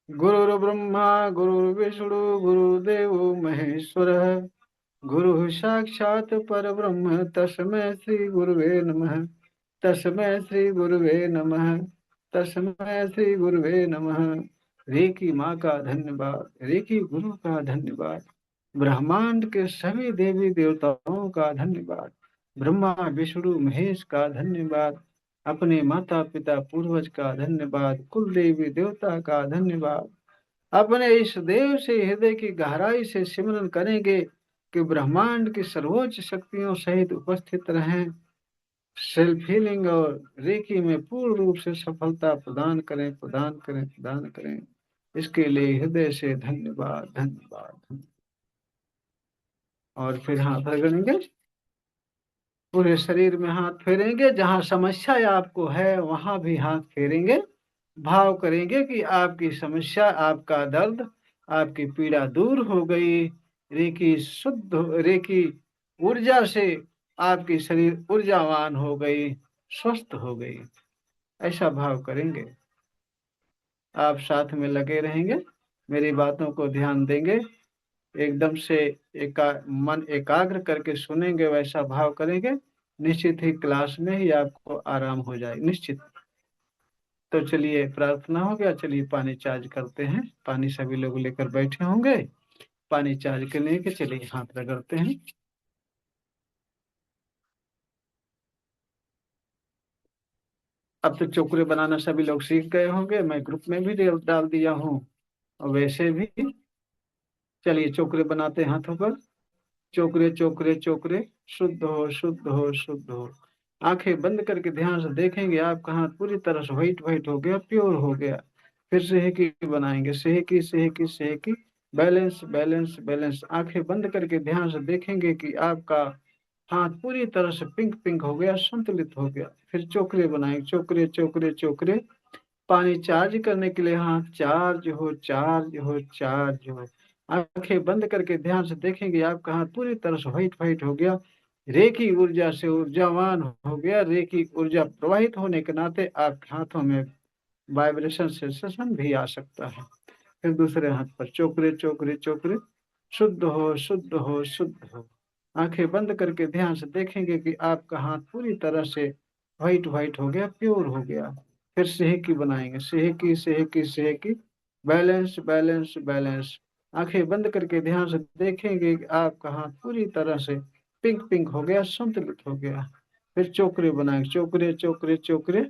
गुरुर्ब्रह्मा गुरुर्विष्णु गुरुदेव महेश्वरः। गुरुः साक्षात् परब्रह्म तस्मै श्री गुरुवे नमः। तस्मै श्री गुरुवे नमः। तस्मै श्री गुरुवे नमः। रेकी माँ का धन्यवाद, रेकी गुरु का धन्यवाद, ब्रह्मांड के सभी देवी देवताओं का धन्यवाद, ब्रह्मा विष्णु महेश का धन्यवाद, अपने माता पिता पूर्वज का धन्यवाद, कुल देवी देवता का धन्यवाद। अपने इस देव से हृदय की गहराई से सिमरन करेंगे कि ब्रह्मांड की सर्वोच्च शक्तियों सहित उपस्थित रहें, सेल्फ हीलिंग और रेकी में पूर्ण रूप से सफलता प्रदान करें, प्रदान करें, प्रदान करें। इसके लिए हृदय से धन्यवाद, धन्यवाद, धन्यवाद। और फिर हाथ रगड़ेंगे, पूरे शरीर में हाथ फेरेंगे, जहां समस्या आपको है वहां भी हाथ फेरेंगे। भाव करेंगे कि आपकी समस्या, आपका दर्द, आपकी पीड़ा दूर हो गई। रेकी शुद्ध, रेकी ऊर्जा से आपकी शरीर ऊर्जावान हो गई, स्वस्थ हो गई। ऐसा भाव करेंगे। आप साथ में लगे रहेंगे, मेरी बातों को ध्यान देंगे, एकदम से मन एकाग्र करके सुनेंगे, वैसा भाव करेंगे। निश्चित ही क्लास में ही आपको आराम हो जाए, निश्चित। तो चलिए, प्रार्थना हो गया, चलिए पानी चार्ज करते हैं। पानी सभी लोग लेकर बैठे होंगे, पानी चार्ज करने के चलिए हाथ रगड़ते हैं। अब तो चोकरे बनाना सभी लोग सीख गए होंगे, मैं ग्रुप में भी डाल दिया हूँ। और वैसे भी चलिए चोकरे बनाते हैं हाथों पर। चोकरे चोकरे चोकरे, शुद्ध हो, शुद्ध हो, शुद्ध हो। आंखें बंद करके ध्यान से देखेंगे, आपका हाथ पूरी तरह से व्हाइट व्हाइट हो गया, प्योर हो गया। फिर सेहकी बनाएंगे, सेहकी सेहकी सेहकी, बैलेंस बैलेंस बैलेंस। आंखें बंद करके ध्यान से देखेंगे कि आपका हाथ पूरी तरह से पिंक पिंक हो गया, संतुलित हो गया। फिर चोकरे बनाएंगे, चोकरे चोकरे चोकरे। पानी चार्ज करने के लिए हाथ चार्ज हो, चार्ज हो, चार्ज हो। आंखें बंद करके ध्यान से देखेंगे, आपका हाथ पूरी तरह से व्हाइट व्हाइट हो गया, रेकी ऊर्जा से ऊर्जावान हो गया। रेकी ऊर्जा प्रवाहित होने के नाते आपके हाथों में वाइब्रेशन सेंसेशन भी आ सकता है। फिर दूसरे हाथ पर चोकरे चोकरे चोकरे, शुद्ध हो, शुद्ध हो, शुद्ध हो। आंखें बंद करके ध्यान से देखेंगे कि आपका हाथ पूरी तरह से व्हाइट व्हाइट हो गया, प्योर हो गया। फिर सेहकी बनाएंगे, सेहकी सेहकी सेहकी, बैलेंस बैलेंस बैलेंस। आंखें बंद करके ध्यान से देखेंगे कि आपका हाथ पूरी तरह से पिंक पिंक हो गया, संतुलित हो गया। फिर चोकरे बनाएंगे, चोकरे चोकरे चोकरे।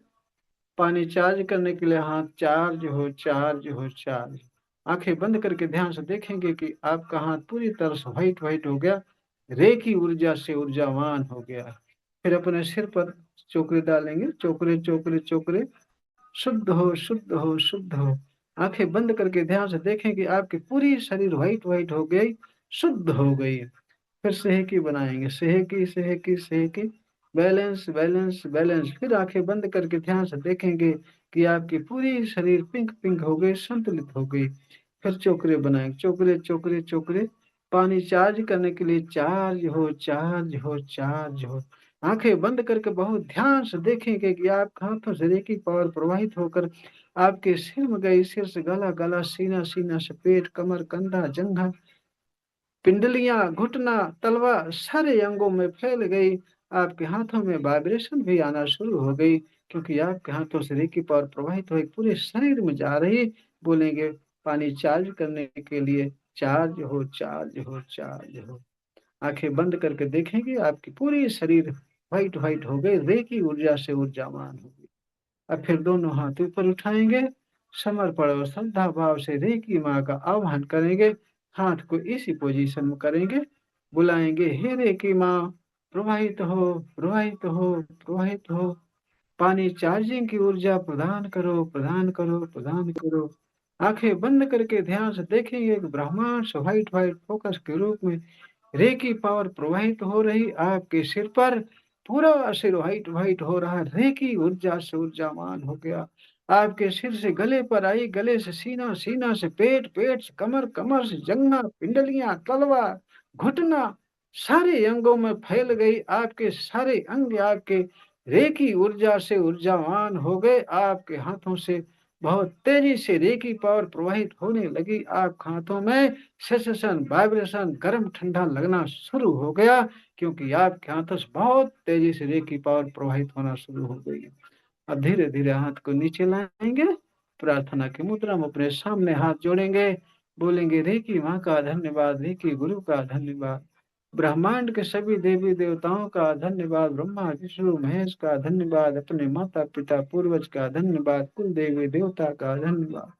पानी चार्ज करने के लिए हाथ चार्ज हो, चार्ज हो, चार्ज। आंखें बंद करके ध्यान से देखेंगे कि आपका हाथ पूरी तरह से व्हाइट व्हाइट हो गया, रेकी ऊर्जा से ऊर्जावान हो गया। फिर अपने सिर पर चोकरे डालेंगे, चोकरे चोकरे चोकरे, शुद्ध हो, शुद्ध हो, शुद्ध हो। आंखें बंद करके ध्यान से देखें कि आपकी पूरी शरीर व्हाइट व्हाइट हो गई, शुद्ध हो गई। फिर सेहकी बनाएंगे, सेहकी सेहकी सेहकी, बैलेंस बैलेंस बैलेंस। फिर आंखें बंद करके ध्यान से देखेंगे कि आपकी पूरी शरीर पिंक पिंक हो गई, संतुलित हो गई। फिर चोकरे बनाएंगे, चोकरे चोकरे चोकरे। पानी चार्ज करने के लिए चार्ज हो, चार्ज हो, चार्ज हो। आंखें बंद करके बहुत ध्यान से देखेंगे कि आपके हाथों से रेकी पावर प्रवाहित होकर आपके सिर में गई, सिर से गला, गला सीना, सीना से पेट, कमर, कंधा, जंघा, पिंडलियां, घुटना, तलवा, सारे अंगों में फैल गई। आपके हाथों में वाइब्रेशन भी आना शुरू हो गई, क्योंकि आपके हाथों से रेकी पावर प्रवाहित हुई, पूरे शरीर में जा रही। बोलेंगे पानी चार्ज करने के लिए चार्ज हो, चार्ज हो, चार्ज हो। आंखें बंद करके देखेंगे, आपकी पूरी शरीर व्हाइट व्हाइट हो गई, रेकी ऊर्जा से ऊर्जावान हो गई। अब फिर दोनों हाथ ऊपर उठाएंगे, समर्पण और श्रद्धा भाव से रेकी माँ का आह्वान करेंगे। हाथ को इसी पोजीशन में करेंगे, बुलाएंगे, हे रेकी माँ, प्रवाहित हो, प्रवाहित हो, प्रवाहित हो। पानी चार्जिंग की ऊर्जा प्रदान करो, प्रदान करो, प्रदान करो। आंखें बंद करके ध्यान से देखेंगे कि ब्रह्मांड से व्हाइट व्हाइट फोकस के रूप में रेकी पावर प्रवाहित हो रही। आपके सिर पर पूरा सिर व्हाइट व्हाइट हो रहा, रेकी ऊर्जा से ऊर्जावान हो गया। आपके सिर से गले पर आई, गले से सीना, सीना से पेट, पेट से कमर, कमर से जंघा, पिंडलियां, तलवा, घुटना, सारे अंगों में फैल गई। आपके सारे अंग आपके रेकी ऊर्जा से ऊर्जावान हो गए। आपके हाथों से बहुत तेजी से रेकी पावर प्रवाहित होने लगी। आपके हाथों में सेंसेशन, वाइब्रेशन, गर्म ठंडा लगना शुरू हो गया, क्योंकि आपके हाथों से बहुत तेजी से रेकी पावर प्रवाहित होना शुरू हो गई। अब धीरे धीरे हाथ को नीचे लाएंगे, प्रार्थना की मुद्रा में अपने सामने हाथ जोड़ेंगे, बोलेंगे रेकी माँ का धन्यवाद, रेकी गुरु का धन्यवाद, ब्रह्मांड के सभी देवी देवताओं का धन्यवाद, ब्रह्मा विष्णु महेश का धन्यवाद, अपने माता पिता पूर्वज का धन्यवाद, कुल देवी देवता का धन्यवाद।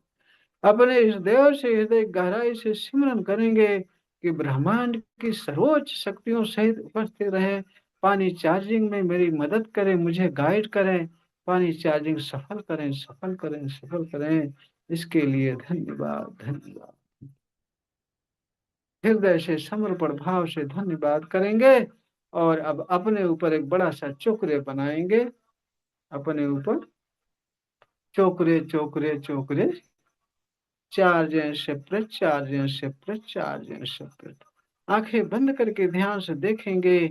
अपने इस देव से हृदय गहराई से सिमरन करेंगे कि ब्रह्मांड की सर्वोच्च शक्तियों सहित उपस्थित रहे, पानी चार्जिंग में मेरी मदद करें, मुझे गाइड करें, पानी चार्जिंग सफल करें, सफल करें, सफल करें। इसके लिए धन्यवाद, धन्यवाद। हृदय से समर्पण भाव से धन्यवाद करेंगे। और अब अपने ऊपर एक बड़ा सा चोकरे बनाएंगे, अपने ऊपर चोकरे चोकरे चोकरे, charge and separate, charge and separate, charge and separate. आंखें बंद करके ध्यान से देखेंगे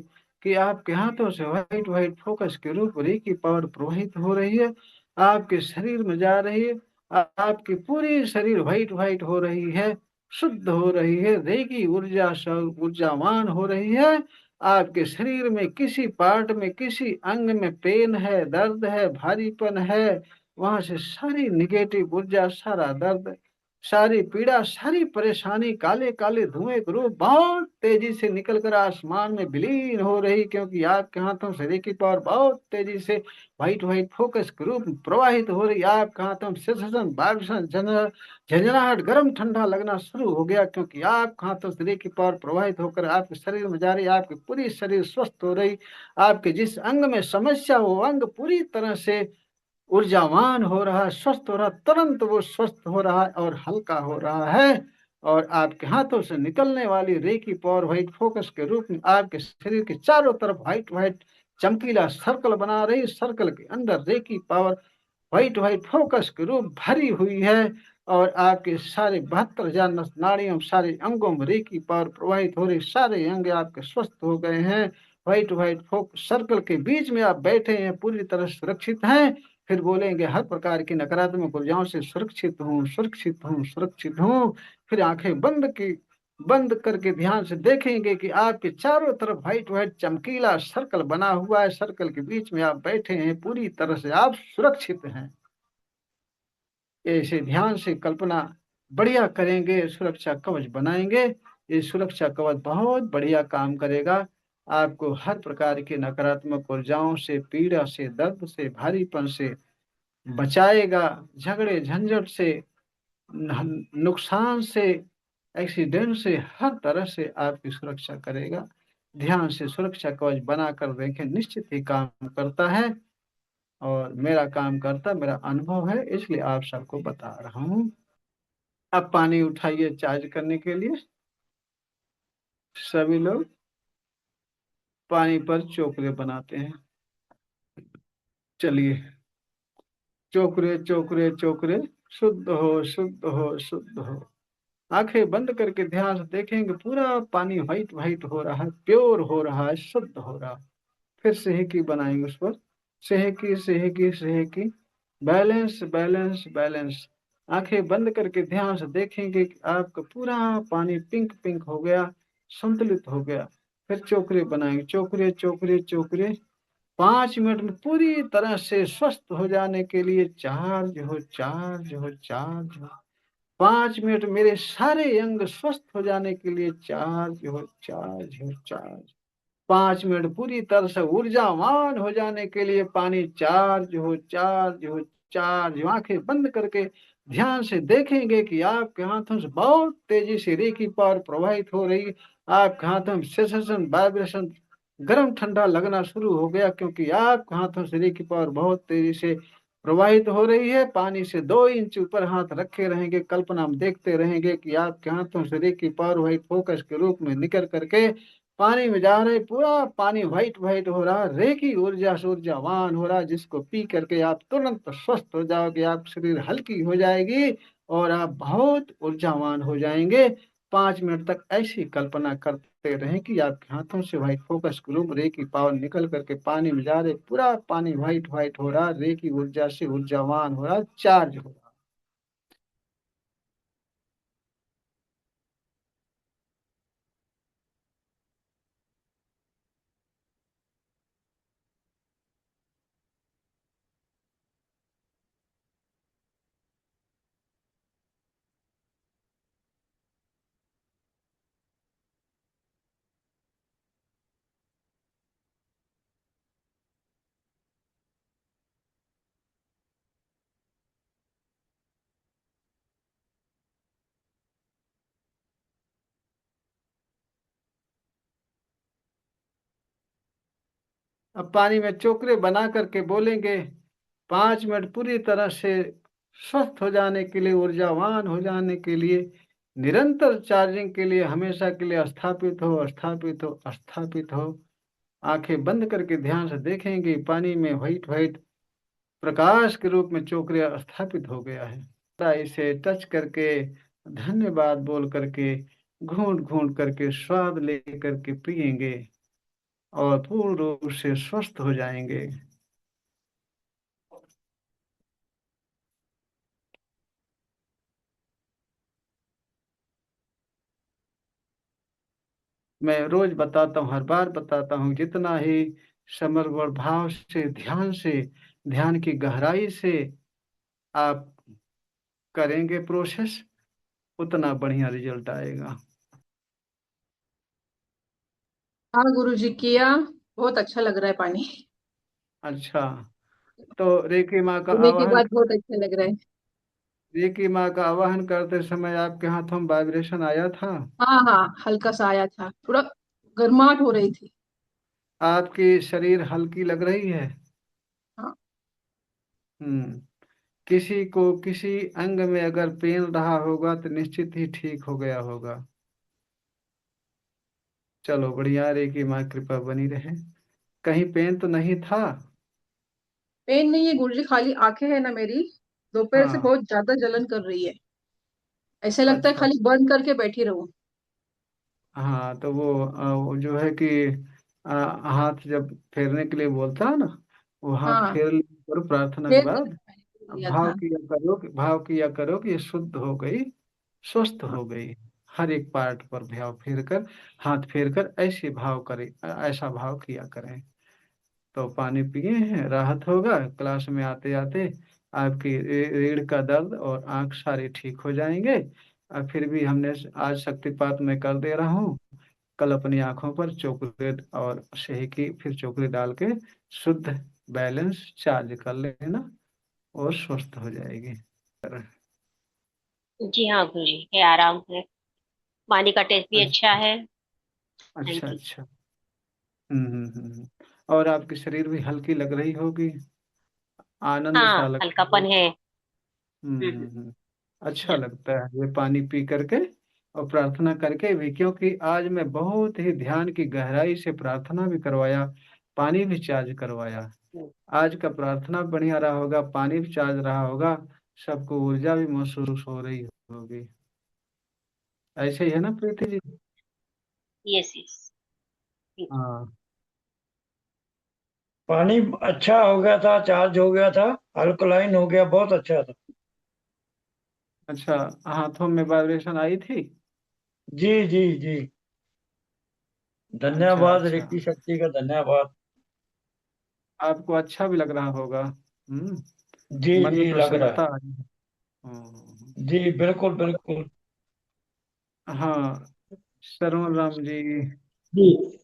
कि आपके हाथों से व्हाइट व्हाइट फोकस के रूप की पावर प्रवाहित हो रही है, आपके शरीर में जा रही है, आपकी पूरी शरीर व्हाइट व्हाइट हो रही है, शुद्ध हो रही है, रेगी ऊर्जा ऊर्जावान हो रही है। आपके शरीर में किसी पार्ट में, किसी अंग में पेन है, दर्द है, भारीपन है, वहां से सारी निगेटिव ऊर्जा, सारा दर्द, सारी पीड़ा, सारी परेशानी काले काले धुएं के रूप बहुत तेजी से निकलकर आसमान में विलीन हो रही, क्योंकि आपके हाथों से रेकी पावर बहुत तेजी से व्हाइट व्हाइट फोकस के रूप में प्रवाहित हो रही। आपके हाथों में सेंसेशन, वाइब्रेशन, झंझनाहट, गर्म ठंडा लगना शुरू हो गया, क्योंकि आपके हाथों से रेकी पावर प्रवाहित होकर आपके शरीर में जा रही, आपकी पूरी शरीर स्वस्थ हो रही। आपके जिस अंग में समस्या, वो अंग पूरी तरह से ऊर्जावान हो रहा है, स्वस्थ हो रहा है, तुरंत वो स्वस्थ हो रहा है और हल्का हो रहा है। और आपके हाथों से निकलने वाली रेकी पावर व्हाइट फोकस के रूप में आपके शरीर के चारों तरफ व्हाइट व्हाइट चमकीला सर्कल बना रही, सर्कल के अंदर reiki power white white focus के रूप भरी हुई है। और आपके सारे 72,000 नाड़ियों, सारे अंगों में रेकी पावर प्रवाहित हो रही, सारे अंग आपके स्वस्थ हो गए हैं। व्हाइट व्हाइट फोक सर्कल के बीच में आप बैठे हैं, पूरी तरह सुरक्षित हैं। फिर बोलेंगे हर प्रकार की नकारात्मक ऊर्जाओं से सुरक्षित हूँ, सुरक्षित हूँ, सुरक्षित हूँ। फिर आंखें बंद करके ध्यान से देखेंगे कि आपके चारों तरफ व्हाइट व्हाइट चमकीला सर्कल बना हुआ है, सर्कल के बीच में आप बैठे हैं, पूरी तरह से आप सुरक्षित हैं। ऐसे ध्यान से कल्पना बढ़िया करेंगे, सुरक्षा कवच बनाएंगे। ये सुरक्षा कवच बहुत बढ़िया काम करेगा, आपको हर प्रकार की नकारात्मक ऊर्जाओं से, पीड़ा से, दर्द से, भारीपन से बचाएगा, झगड़े झंझट से, नुकसान से, एक्सीडेंट से, हर तरह से आपकी सुरक्षा करेगा। ध्यान से सुरक्षा कवच बनाकर देखें, निश्चित ही काम करता है। और मेरा काम करता, मेरा अनुभव है, इसलिए आप सबको बता रहा हूँ। अब पानी उठाइए चार्ज करने के लिए। सभी लोग पानी पर चोकरे बनाते हैं। चलिए, चोकरे चोकरे चोकरे, शुद्ध हो, शुद्ध हो, शुद्ध हो। आंखें बंद करके ध्यान से देखेंगे, पूरा पानी व्हाइट व्हाइट हो रहा है, प्योर हो रहा है, शुद्ध हो रहा है। फिर सेहकी बनाएंगे उस पर, सेहकी सेहकी सेहकी, बैलेंस बैलेंस बैलेंस। आंखें बंद करके ध्यान से देखेंगे कि आपका पूरा पानी पिंक पिंक हो गया, संतुलित हो गया। फिर चोकरे बनाएंगे, चोकरे चोकरे चोकरे। 5 मिनट में पूरी तरह से स्वस्थ हो जाने के लिए चार्ज हो, चार्ज हो, चार्ज हो। 5 मिनट मेरे सारे अंग स्वस्थ हो जाने के लिए चार्ज हो, चार्ज हो, चार्ज। 5 मिनट पूरी तरह से ऊर्जावान हो जाने के लिए पानी चार्ज हो, चार्ज हो, चार्ज हो। आंखें बंद करके ध्यान से देखेंगे कि आपके हाथों से बहुत तेजी से रेखी पावर प्रवाहित हो रही। आपके हाथों में सेंसेशन, वाइब्रेशन, गर्म ठंडा लगना शुरू हो गया, क्योंकि आपके हाथों से रेखी पावर बहुत तेजी से प्रवाहित हो रही है। पानी से 2 इंच ऊपर हाथ रखे रहेंगे, कल्पना में देखते रहेंगे कि आपके हाथों से रेखी पावर व्हाइट फोकस के रूप में निकल करके पानी में जा रहे, पूरा पानी व्हाइट व्हाइट हो रहा, रेखी ऊर्जा से ऊर्जावान हो रहा, जिसको पी करके आप तुरंत स्वस्थ हो जाओगे, आप शरीर हल्की हो जाएगी और आप बहुत ऊर्जावान हो जाएंगे। 5 मिनट तक ऐसी कल्पना करते रहें कि आपके हाथों से व्हाइट फोकस ग्रुप रेखी पावर निकल करके पानी में जा रहे, पूरा पानी व्हाइट व्हाइट हो रहा, रेखी ऊर्जा से ऊर्जावान हो रहा, चार्ज हो रहा। अब पानी में चोकरे बना करके बोलेंगे 5 मिनट पूरी तरह से स्वस्थ हो जाने के लिए, ऊर्जावान हो जाने के लिए, निरंतर चार्जिंग के लिए, हमेशा के लिए स्थापित हो, स्थापित हो, स्थापित हो। आंखें बंद करके ध्यान से देखेंगे पानी में व्हाइट व्हाइट प्रकाश के रूप में चोकरिया स्थापित हो गया है। इसे टच करके, धन्यवाद बोल करके, घूंट घूंट करके स्वाद ले करके पिएंगे और पूर्ण रूप से स्वस्थ हो जाएंगे। मैं रोज बताता हूँ, हर बार बताता हूँ, जितना ही समर्पण भाव से, ध्यान से, ध्यान की गहराई से आप करेंगे प्रोसेस, उतना बढ़िया रिजल्ट आएगा। हाँ गुरुजी किया। बहुत अच्छा लग रहा है पानी अच्छा, तो रेकी माँ का पीने के आवाहन, बाद। बहुत अच्छा लग रहा है। रेकी माँ का आवाहन करते समय आपके हाथों में वाइब्रेशन आया था? हाँ हाँ, हल्का सा आया था, थोड़ा गर्माहट हो रही थी। आपकी शरीर हल्की लग रही है? हाँ। हम्म। किसी को किसी अंग में अगर पेन रहा होगा तो निश्चित ही ठीक हो गया होगा। चलो बढ़िया, रेकी माँ कृपा बनी रहे। कहीं पेन तो नहीं था? पेन नहीं है गुरुजी, खाली आंखें है ना मेरी, दोपहर से हाँ। बहुत ज्यादा जलन कर रही है। ऐसे लगता है अच्छा। खाली बंद करके बैठी रहूं। हाँ तो वो जो है कि हाथ जब फेरने के लिए बोलता है ना, वो हाथ हाँ, फेर लिया करो प्रार्थना के फिर बाद। मैंने बोल दिया भाव था। किया करो कि, भाव किया करो कि ये शुद्ध हो गई, स्वस्थ हाँ। हो गई। हर एक पार्ट पर भाव फेर कर, हाथ फेर कर ऐसे भाव करें, ऐसा भाव किया करें। तो पानी पिए हैं, राहत होगा। क्लास में आते आते आपकी रीढ़ का दर्द और आंख सारे ठीक हो जाएंगे। और फिर भी हमने आज शक्तिपात में कर दे रहा हूँ, कल अपनी आंखों पर चॉकलेट और शहद की फिर चॉकलेट डाल के शुद्ध बैलेंस चार्ज कर लेना और स्वस्थ हो जाएगी। जी हाँ गुरुजी, है आराम से। पानी का टेस्ट भी अच्छा अच्छा। है। अच्छा थैंक यू। अच्छा। और आपकी शरीर भी हल्की लग रही होगी, आनंद सा हाँ, लगता हल्कापन होगा। है। हम्म। अच्छा लगता है ये पानी पी करके और प्रार्थना करके भी, क्योंकि आज मैं बहुत ही ध्यान की गहराई से प्रार्थना भी करवाया, पानी भी चार्ज करवाया। आज का प्रार्थना बढ़िया रहा होगा, पानी भी चार्ज रहा होगा, सबको ऊर्जा भी महसूस हो रही होगी। ऐसे ही है ना प्रीति जी? Yes yes. हाँ। पानी अच्छा हो गया था, चार्ज हो गया था, अल्कलाइन हो गया, बहुत अच्छा था। अच्छा, हाथों में वाइब्रेशन आई थी? जी जी जी। अच्छा धन्यवाद अच्छा। ऋषि शक्ति का, धन्यवाद। आपको अच्छा भी लग रहा होगा। जी मन में जी लग रहा प्रसन्नता है। आई है। हम्म। जी बिल्कुल बिल्कुल। हाँ, शरण राम जी। जी।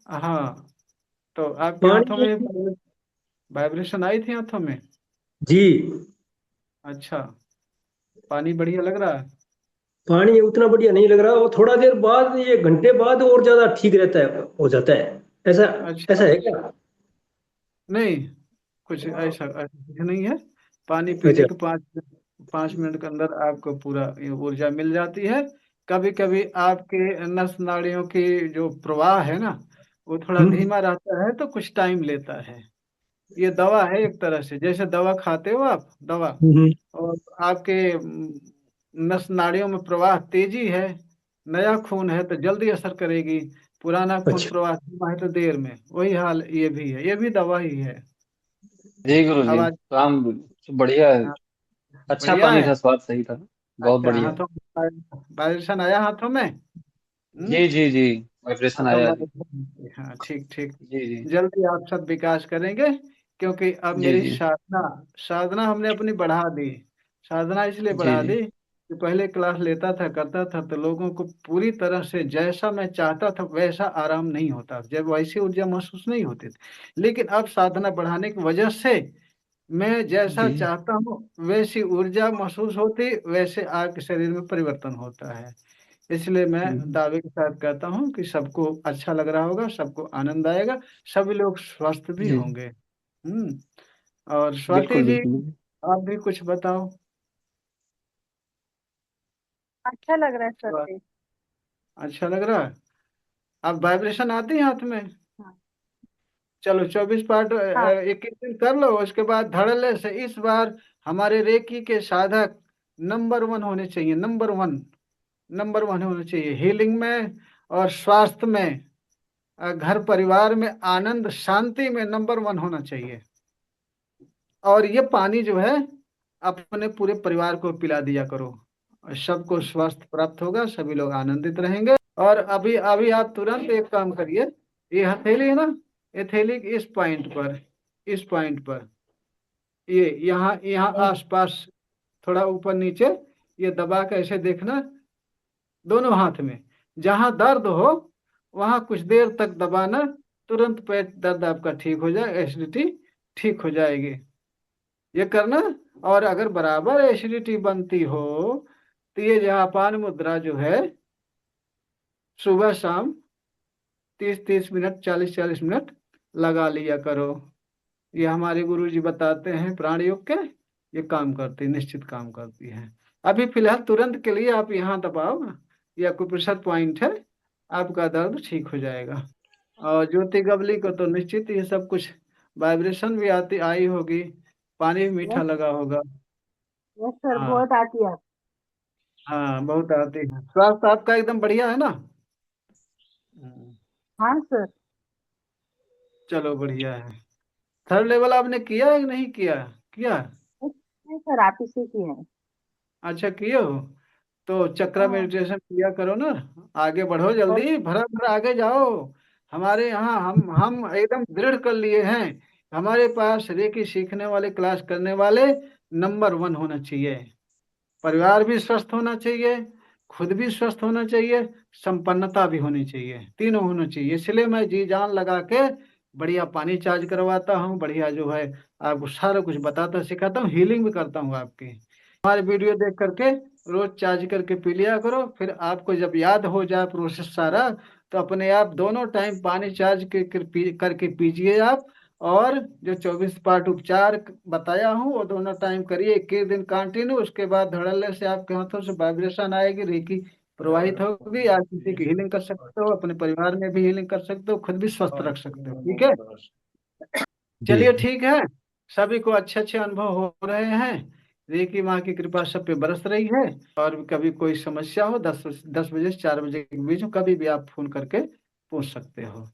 हाँ, तो आपके हाथों पानी। में वाइब्रेशन आई थी हाथों में? जी। अच्छा, पानी बढ़िया लग रहा है? पानी उतना बढ़िया नहीं लग रहा, और थोड़ा देर बाद, ये घंटे बाद और ज्यादा ठीक रहता है, हो जाता है। ऐसा अच्छा। ऐसा है क्या? नहीं, कुछ ऐसा ऐसा कुछ नहीं है। पानी पीने अच्छा। के 5 5 मिनट के अंदर आपको पूरा ये ऊर्जा मिल जाती है। कभी कभी आपके नस नाड़ियों की जो प्रवाह है ना, वो थोड़ा हम्म धीमा रहता है, तो कुछ टाइम लेता है। ये दवा है एक तरह से, जैसे दवा खाते हो आप दवा, हम्म। और आपके नस नाड़ियों में प्रवाह तेजी है, नया खून है तो जल्दी असर करेगी, पुराना खून अच्छा। प्रवाह धीमा है तो देर में। वही हाल ये भी है, ये भी दवा ही है। जी गुरु जी, आवाज। काम बढ़िया है। हाँ, अच्छा बढ़िया पानी है। था, स्वाद सही था। बहुत अच्छा, बढ़िया। हाथों में वाइब्रेशन आया हाथों में? जी हम्म। जी जी। वाइब्रेशन हाथों आया में जी। हाँ, ठीक ठीक। जी जी। जल्दी आप सब विकास करेंगे, क्योंकि अब जी मेरी जी। साधना, साधना हमने अपनी बढ़ा दी। साधना इसलिए जी बढ़ा जी। दी कि पहले क्लास लेता था, करता था, तो लोगों को पूरी तरह से जैसा मैं चाहता था वैसा आराम नहीं होता, जब वैसी ऊर्जा महसूस नहीं होती थी। लेकिन अब साधना बढ़ाने की वजह से मैं जैसा जी चाहता हूँ वैसी ऊर्जा महसूस होती, वैसे आपके शरीर में परिवर्तन होता है। इसलिए मैं हम्म, दावे के साथ कहता हूँ कि सबको अच्छा लग रहा होगा, सबको आनंद आएगा, सभी लोग स्वस्थ भी जी होंगे। और स्वाति बिल्कुल जी, बिल्कुल। आप भी कुछ बताओ। अच्छा लग रहा है सर स्वा- पे। अच्छा लग रहा है। अब वाइब्रेशन आती है हाथ में। हाँ चलो 24 पार्ट हाँ 21 दिन कर लो, उसके बाद धड़ल्ले से इस बार हमारे रेकी के साधक नंबर वन होने चाहिए, नंबर वन, नंबर वन होने चाहिए हीलिंग में और स्वास्थ्य में, घर परिवार में आनंद शांति में नंबर वन होना चाहिए। और ये पानी जो है अपने पूरे परिवार को पिला दिया करो, और सबको स्वास्थ्य प्राप्त होगा, सभी लोग आनंदित रहेंगे। और अभी अभी आप तुरंत एक काम करिए, ये हथेली है ना, हथेली के इस पॉइंट पर ये यहाँ यहाँ आसपास थोड़ा ऊपर नीचे ये दबा के ऐसे देखना, दोनों हाथ में, जहां दर्द हो वहां कुछ देर तक दबाना, तुरंत पेट दर्द आपका ठीक हो जाए, एसिडिटी ठीक हो जाएगी। ये करना। और अगर बराबर एसिडिटी बनती हो तो ये जापान मुद्रा जो है सुबह शाम 30-30 मिनट, 40-40 मिनट लगा लिया करो। ये हमारे गुरु जी बताते हैं प्राण योग के, ये काम करती, निश्चित काम करती है। अभी फिलहाल तुरंत के लिए आप यहाँ दबाओ, या कोई प्रेशर पॉइंट है, आपका दर्द ठीक हो जाएगा। और ज्योति गबली को तो निश्चित ये सब कुछ वाइब्रेशन भी आती आई होगी, पानी भी मीठा यस लगा होगा। यस सर, हाँ बहुत आती है। हाँ, बहुत आती है। स्वास्थ्य आपका एकदम बढ़िया है ना? हम्म, हाँ सर। चलो बढ़िया है। थर्ड लेवल आपने किया है कि नहीं किया? किया? नहीं सर, आप इसी की है। अच्छा किए हो, तो चक्रा हाँ मेडिटेशन किया करो ना, आगे बढ़ो, सर। जल्दी भरा भरा आगे जाओ। हमारे यहाँ हम एकदम दृढ़ कर लिए हैं, हमारे पास रेकी सीखने वाले, क्लास करने वाले नंबर वन होना चाहिए, परिवार भी स्वस्थ होना चाहिए, खुद भी स्वस्थ होना चाहिए, संपन्नता भी होनी चाहिए, तीनों होना चाहिए। इसलिए मैं जी जान लगा के बढ़िया पानी चार्ज करवाता हूँ, बढ़िया जो है आपको सारा कुछ बताता सिखाता हूँ, हीलिंग भी करता हूँ आपकी। हमारे वीडियो देख करके रोज चार्ज करके पी लिया करो, फिर आपको जब याद हो जाए प्रोसेस सारा, तो अपने आप दोनों टाइम पानी चार्ज करके पीजिए आप। और जो 24 पार्ट उपचार बताया हूँ वो दोनों टाइम करिए, 21 दिन कंटिन्यू, उसके बाद धड़ल्ले से आपके हाथों से वाइब्रेशन आएगी, रेकी प्रवाहित होगी, आप किसी की हीलिंग कर सकते हो, अपने परिवार में भी हीलिंग कर सकते हो, खुद भी स्वस्थ रख सकते हो। ठीक है, जी चलिए ठीक है। सभी को अच्छे अच्छे अनुभव हो रहे हैं, रेकी माँ की कृपा सब पे बरस रही है। और कभी कोई समस्या हो 10 10 बजे से 4 बजे के बीच में कभी भी आप फोन करके पूछ सकते हो।